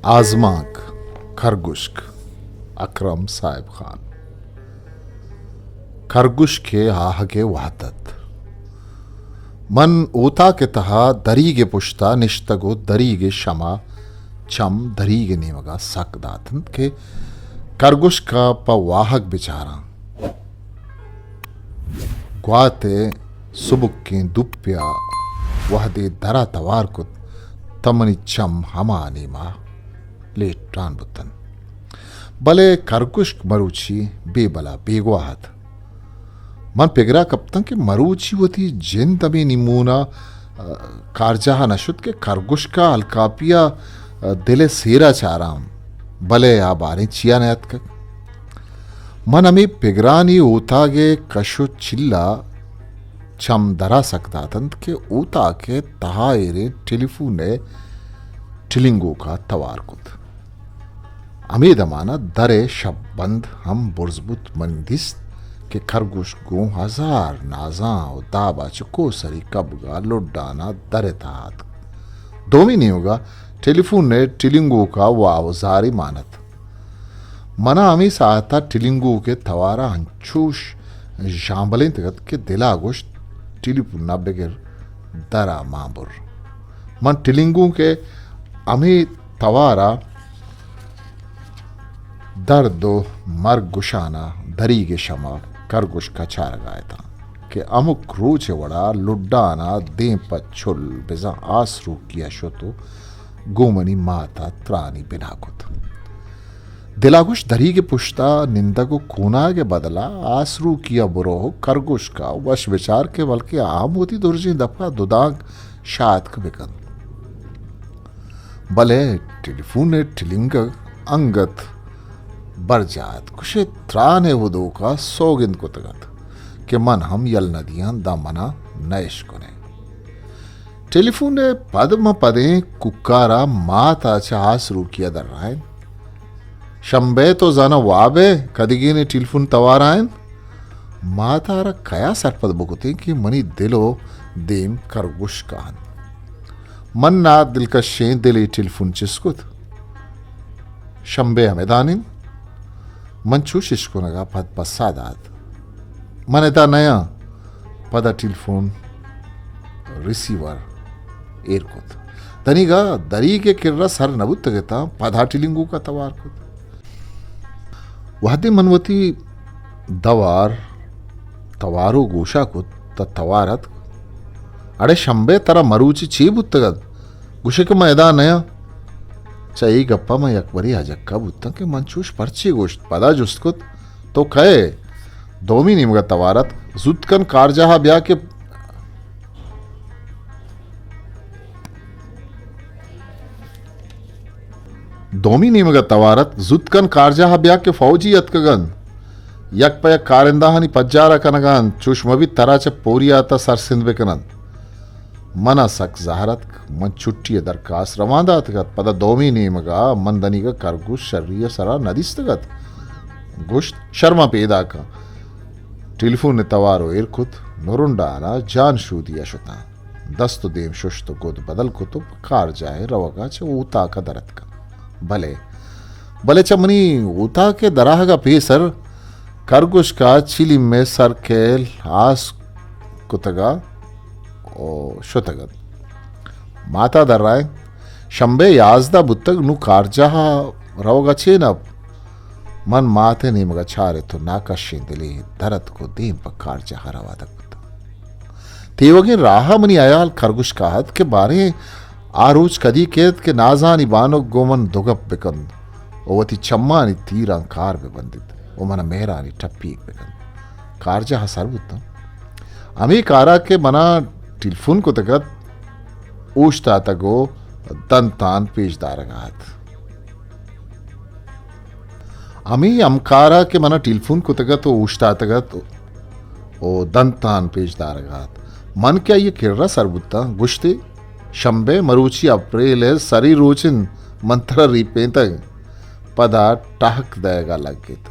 आजमाक खरगोश्क अकरम साहिब खान खरगोश के आह के वहदत मन ऊता के तहा दरीगे पुश्ता निश्तगो दरीगे शमा चम दरीगे नीमगा सक दातन के खरगोश का पवाहक बिचारा ग्वाते सुबुक के दुप्या वहदे दरा तवार को तमनी चम हमा नीमा लेटान बुतन भले खरगोश मरूची बेबला बेगवाहत मन पेगरा कप्तन के मरूची होती जिन तभी निमूना कारजहा नशुद के खरगोश का अलकापिया दिले सेरा चाराम भले आ बारे चिया नयत का मन अमी पेगरानी ऊतागे कशो चिल्ला चम दरा सकता तंत के ऊता के तहायरे टेलीफोन ने टिलिंगो का तवार कुत अमी दमाना दरे शब बंद हम बुर्जबुत मंदिस के खरगोश गो हजार नाजा दाबा चुको सरी कबगा लुड्डाना दरे तात दोमी नहीं होगा टेलीफोन ने टिलिंगो का वावजारी मानत मना अमी साता टिलिंगो के तवारा हंचूश जांबलें तगत के दिला गोश टेलीफोन ना बेगर दरा मांबुर मन टिलिंगो के अमी तवारा दर्दो मर गुशाना दरीगे शमा खरगोश का चार गाय था कि अमुक रोचे वड़ा लुड्डाना दे पच्छुल बिजा आसरू किया शो तो गोमनी माता त्रानी बिना कुत दिलागुश दरी के पुश्ता निंदा को कोना के बदला आसरू किया बुरो खरगोश का वश विचार के बल्कि आम होती दुर्जी दफा दुदाग शाद के बिकन भले टेलीफोन ने टिलिंग अंगत बरजात कुशे त्राने वदो का सोगिंद को तगत के मन हम यल नदियां दा मना नैश कोने टेलीफोन ने पदम पदे कुकारा माता चास रुकिया दर रायन शंबे तो जाना वाबे कदिगी ने टेलीफोन तवारायन माता रा कया सरपद बुकुते कि मनी दिलो देम खरगोश कान मन ना दिलकशे दिले टेलीफोन चिस्कुत शंबे हमें दानिन मन चूशिश को नगा पद पसादात मन एता नया पदा टेलीफोन रिसीवर एयरकुत तनिगा दरी के किर्रा सर नबुत गता पदा टिलिंगू का तवार कुत वहदे मनवती दवार तवारो गोशा कुत तवारत अड़े शंबे तरा मरूची ची बुत्तगत गुशे के मैदान नया चाहे गप्पा में यकबरी हजक्का बुत्ता के मंचूश पर्ची गोश्त पदा जुस्तकुत तो कहे दोमी निमगा तवारत जुतकन कारजहा ब्या के दोमी निमगा तवारत जुतकन कारजहा ब्या के फौजी यतकगन यक पयक कारिंदाहनी पज्जारा कनगान चुष्मवी तराचे पोरियाता सरसिंद बेकनन मना सक जहरत मन छुट्टी दरखास्त रवांदा तगत पद दोमी नीमगा मन दनीगा खरगोश शर्रिय सरा नदिस्तगत गोश्त शर्मा पेदा का टेलीफोन ने तवारो इरकुत नुरुंडाना जान शूदिया शुता दस्तो देम शुष्ट गोद बदल कुतुब कार जाए रवगा च ऊता का दरत का भले भले चमनी ऊता के दराह का पेसर खरगोश का चिली में सर केल आस कुतगा ओ शुतगत माता दर्राय शंबे याजदा बुत्तग नु कारजहा रवगा चेनब मन माते नीमगा छारे तो नाकशे दिले दरत को देम पर कारजहा रवादक तेवगे राहा मनी आयाल खरगोश काहत के बारे आरोज कदी केत के नाजानी बानो गोमन दुगप बिकंद ओवती चम्मानी तीरा कार बे बंदित ओ मन मेहरानी टप्पी बिकंद कारजहा सरबुत्ता अमी कारा के मना टेलीफोन को तगत ऊष्टा तगो दंतान पेशदारगात अमी अमकारा के मना टेलीफोन को तगत ऊष्टा तगत ओ दंतान पेशदारगात मन क्या ये किर्रा सरबुत्ता गुश्ते शंबे मरूची अप्रेल सरी रोचिन मंत्र रीपे तक पदा टाहक देगा लगित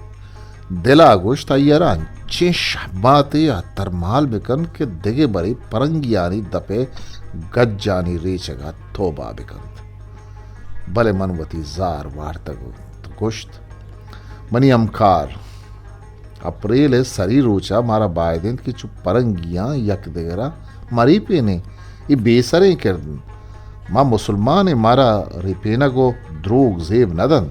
दिला गोश्त अय्यरा चे शब्बाते तरमाल बिकन के दिगे बड़ी परंगियानी दपे गज्जानी रेचगा थोबा बिकन भले मनवती जार वार्तगो गोश्त मनी अमकार अप्रैल सरी रोचा मारा बायदिन की चुप परंगियां यक देगरा मरी पेने ये बेसरे कर मां मुसलमान मारा रिपेना को द्रोग जेब नदन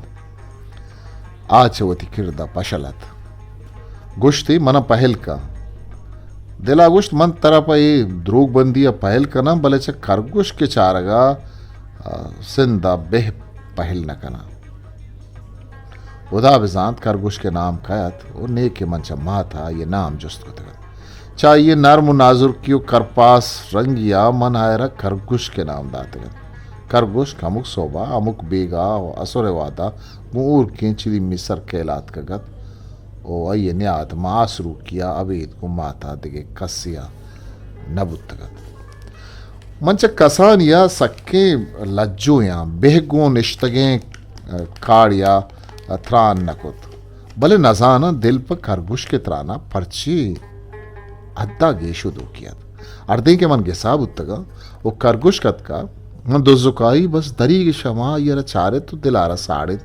आचवती किरदा पशलत गुश्ती मना पहल का दिला गुश्त मन तरफ ये द्रोग बंदी पहल का भले च खरगोश के चारगा सिंदा बेह पहल न कना उदा बिजांत खरगोश के नाम कयत और नेक के मंच था ये नाम जुस्त को तगत चाहिए नर्म नाजुर क्यों करपास रंगिया मन आयरा खरगोश के नाम दाते खरगोश अमुक सोबा अमुक बेगा असुर वादा मूर केंचली मिसर केलात कगत ओ अये न्यात मासरू किया अवेद को माता दिगे कसिया नबुतगत मंच कसानिया सक्के लज्जोया बेहगो निश्तगे काड़िया त्रान नकुत भले नजाना दिल पर खरगोश के त्राना पर्ची अद्दा गेशु दो किया अर्धे के मन गिसाब उत्तगा वो खरगोश कत का मन दोजुकाई बस दरी की शमा ये चारे तो दिलारा साड़े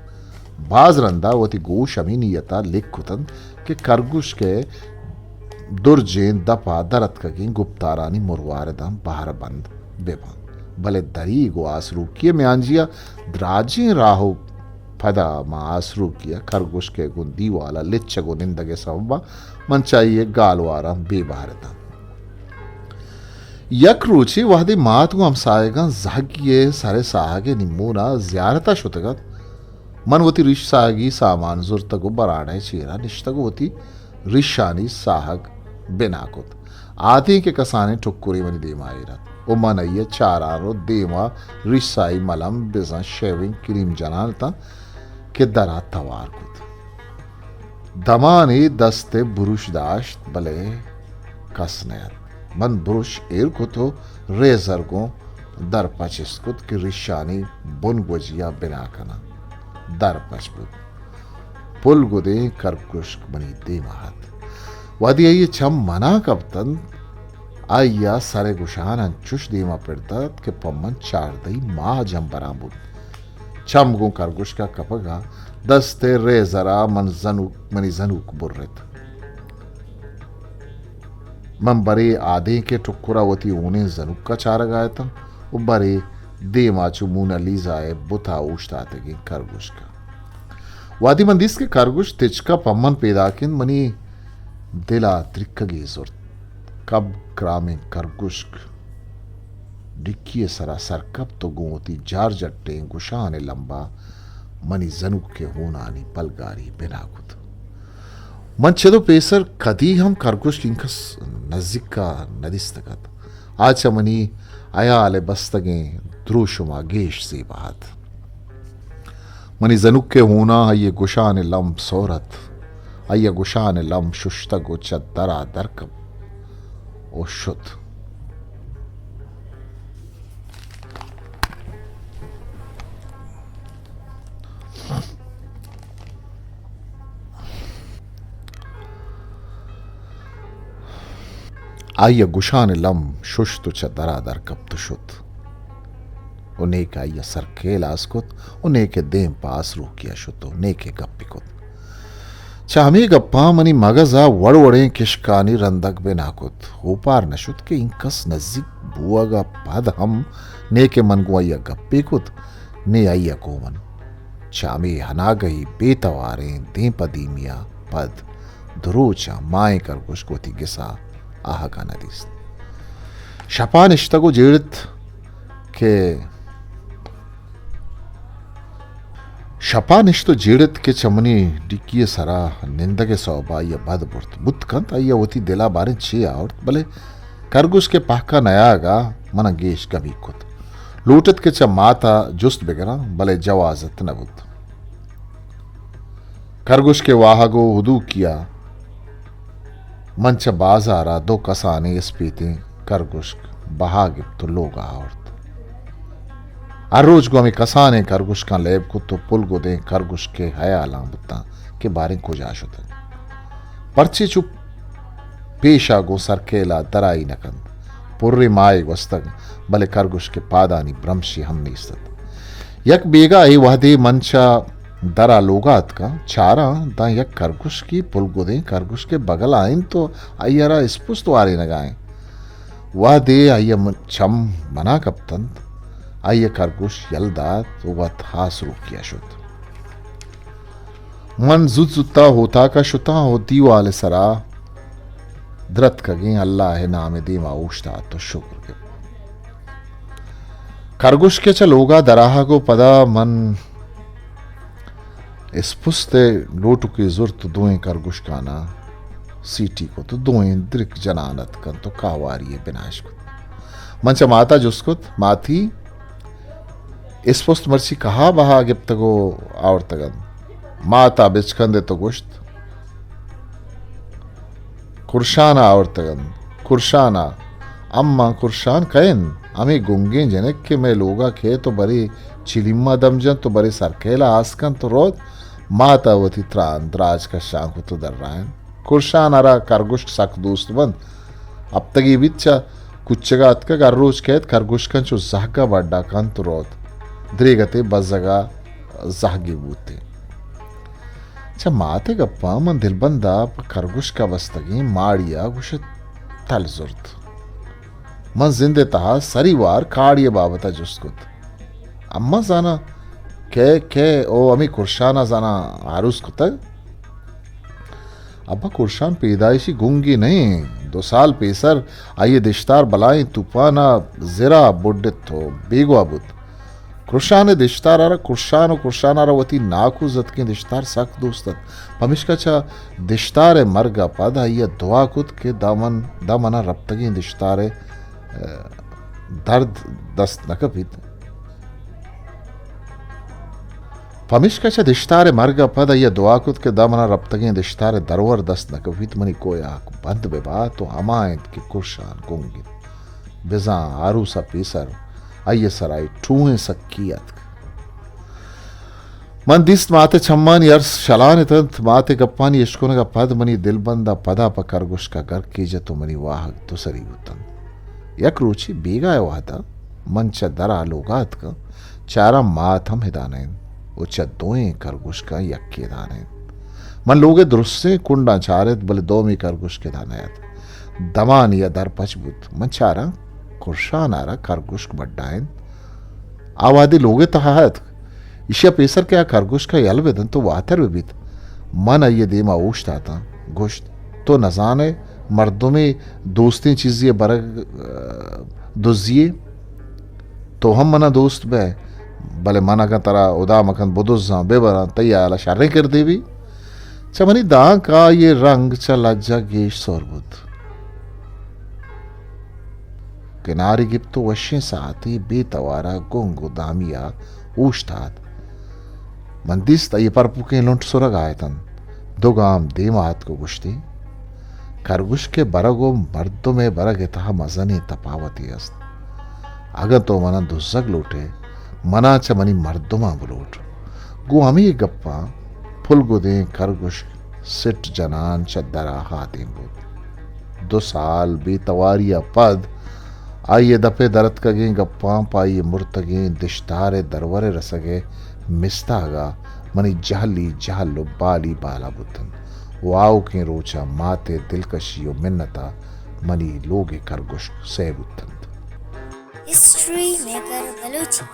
बाज रंदा वती गोश अमीनियता लिख खुतन के खरगोश के दुर्जेन दपा दरत कगी गुप्तारानी मुरवार दम बाहर बंद बेबान भले दरी गो आसरू किए म्यांजिया द्राजी राहो फदा मा आसरू किया खरगोश के गुंदी वाला लिच्छ गो निंदगे सबा मन चाहिए गालवारा बेबाहर दम यक रुचि वहदी मात को हमसाएगा जागिए सारे सागे निमूना ज्यारता शुतगत मन वती रिश सागी सामान जुर्तगो बराड़े चेरा निश्तगो वती रिशानी साहग बिनाकुत आती के कसाने टुक्कुरी मनी देमायरा ओ मनइये चारारो देमा रिसाई मलम बिजा शेविंग क्रीम जनानता के दरा तवार कुत दमानी दस्ते बुरुश दाश्त भले कसनयत मन बुरुश एर को तो रेजर को दर पचिस्कुत की रिशानी बुन गोजिया बिना कना दर पचबुत पुल गुदे करकुश बनी दे महत वादी ये छम मना कबतन आया सारे गुशान अंचुश देमा पड़ता के पम्मन चार दई माह जम बराबुत छम गो करगुश का कपगा दस्ते रेजरा मन जनुक मनी जनुक बुर्रत मन बरे आधे के टुक्कुरा वती ऊने जनुक का चार गाया था वो बरे दे माचू मुना लीजाए बुथा उश्ता तगी खरगोश का वादी मंदिस के खरगोश तिचका पम्मन पैदा किन मनी दिला त्रिक्कगी जोर कब ग्रामीण खरगोश डिक्की सरासर कब तो गोती जार जट्टे गुशाने लंबा मनी जनुक के होनानी पलगारी बिना कुत मन चलो पेसर कदी हम खरगोश किंकस नजदीक का नदिस्तगत आचा मनी आया आले बस्तगे द्रोशुमा गेश से बात मनी जनुक के होना ये गुशान लम सोरत आया गुशान लम शुष्तगो चदरा दरकब ओ शुद्ध आया गुशान लम शुष्तु चदरा दरकब तो शुद्ध उन्हें का यह सरकेल आसकुत उन्हें के देम पास रूकिया शुतो ने के गप्पिकुत चामी गप्पा मनी मगजा वड़वड़े किशकानी रंदक बेनाकुत होपार नशुत के इंकस नजदीक बुआगा पद हम ने के मन गुआया गप्पिकुत ने आइया कोमन चामी हना गई बेतवारे दे पदीमिया पद दुरोचा माए कर गुशकोती गिसा आह का नदीस शपा निश्तगो जेड़त के शपानिष्तो जेड़त के चमनी डिक्की सरा निंदगे सौबा या बद बुर्त बुतकंत आया होती दिला बारे छे और भले खरगोश के पाका नयागा मना गेश कभी कुत लूटत के च माता जुस्त बेगरा भले जवाजत नबुत खरगोश के वाहगो हुदू किया मंच बाजारा दो कसाने इस पीते खरगोश बहागिब तो लोग आवत रोज गो हमें कसाने खरगोश का लेब को तो पुल गो दे खरगोश के हयाला बुत्ता के बारे को जाश होता पर्चे चुप पेशा गो सरकेला दराई नकंद पुर्रे माए वस्तग भले खरगोश के पादानी ब्रह्मशी हम नहीं सत यक बेगा ए वहदे मंचा दरा लोगात का चारा दा यक खरगोश की पुलगुदे खरगोश के बगल आइन तो अयरा स्पुस्त वारे नगाए वह दे अय्य छम मना कप्तन अय्य खरगोश यलदा तो वह थास रूप किया शुद्ध मन जुत जुत्ता होता का शुता होती वाले सरा द्रत कगे अल्लाह है नाम दे माऊशता तो शुक्र के खरगोश के चलोगा दराहा को पदा मन इस पुस्ते लोटू की जुर्त दुएं खरगोश काना सीटी को तो दुएं द्रिक जनानत कन तो कावारी है बिनाश को मंच माता जुस्कुत माथी इस पुस्त मर्ची कहा बहा गिप्तगो और तगन माता बिचखंदे तो गुश्त कुर्शाना और तगन कुर्शाना अम्मा कुर्शान कैन हमें गुंगे जनक के मैं लोगा खे तो बड़ी चिलिम्मा दमजन तो बड़ी सरकेला आसकन तो रोद माता वती त्रान द्राज का शांख तो दर रहा है कुर्शान अरा खरगोश सक दोस्त बंद अब तक ये बिच्चा कुच्चगा अतका कर रोज कहत खरगोश कन चो जहगा बड्डा कन तो रोद द्रेगते बजगा जहगी बूते अच्छा माते गप्पा मन दिलबंदा खरगोश का बस्तगी माड़िया गुश तल जुर्त मन जिंदे तहा सरीवार काड़िया बाबता जुस्कुत अम्मा जाना के ओ अमी कुर्शाना जाना आरुस कुतग अब्बा कुर्शान पैदाइशी गुंगी नहीं 2 साल पेसर आइए दिश्तार बलाई तूफाना जिरा बुड्डित हो बेगवा बुत कुर्शान दिश्तार आरा कुर्शान आरा वती नाकू जत के दिश्तार सक दोस्तत पमिश्का चा दिश्तार मरगा पद आइए दुआ कुत के दामना रब्तगी दिश्तार दर्द दस्त नकपित पमिश्का चा दिश्तार मरगा पद आइए दुआ कुत के दामना रब्तगी दिश्तार दरवर दस्त नकपित मनी कोया बंद बेबा तो हमायत के कुर्शान गुंगी बिजा आरूसा पेसर आइए सराय ठूहे सक्कियत मन दिस माते छम्मान यर्स शलान तंत माते गप्पानी यशकोन का पद मनी दिलबंदा पदा पकर गुश का घर कीजे तो मनी वाह तो सरी उतन यक रुचि बेगा वाता मंच दरा लोगात का चारा मात हम हिदानैन उच्च दोएं खरगोश का यक्के दानैन मन लोगे दुरुस्से कुंडा चारित बल दो में खरगोश के दानैत दमान या दर पचबुत मन चारा कुर्शान आरा खरगोश बड्डायन आवादी लोगे तहात ईशा पेसर क्या खरगोश का यल वेदन तो वातर विबित मन आइए देमा ओश्ता था गोश्त तो नजाने मर्दों में दोस्ती चीज़िए बरग दुजिए तो हम मना दोस्त बे भले मना का तरा उदा मखन बुदुजा बेबरा तैयार शारे कर देवी चमनी दा का ये रंग चला जगेश सोरबुत किनारी गिप्तो वश्य साथी बेतवारा गोंगो दामिया ऊष्टात मंदिस्त ये परपु के लुंट सुरग आयतन दोगाम देमात को गुश्ती खरगोश के बरगो मर्दों में बरग तहा मजनी तपावती अस्त अगर तो मना दुस्सग लूटे मना च मनी मर्दुमा बुलोट गो हमी गप्पा फुल गुदे खरगोश सिट जनान चदरा हाथें बुद 2 साल बेतवारिया पद आइए दफे दरत कगे गप्पा पाइए मुर्तगे दिश्तारे दरवरे रसगे मिस्तागा मनी जहली जहलो बाली बाला बुतन वाओ के रोचा माते दिलकशियो मिन्नता मनी लोगे खरगोश से बुतन हिस्ट्री मेकर बलूची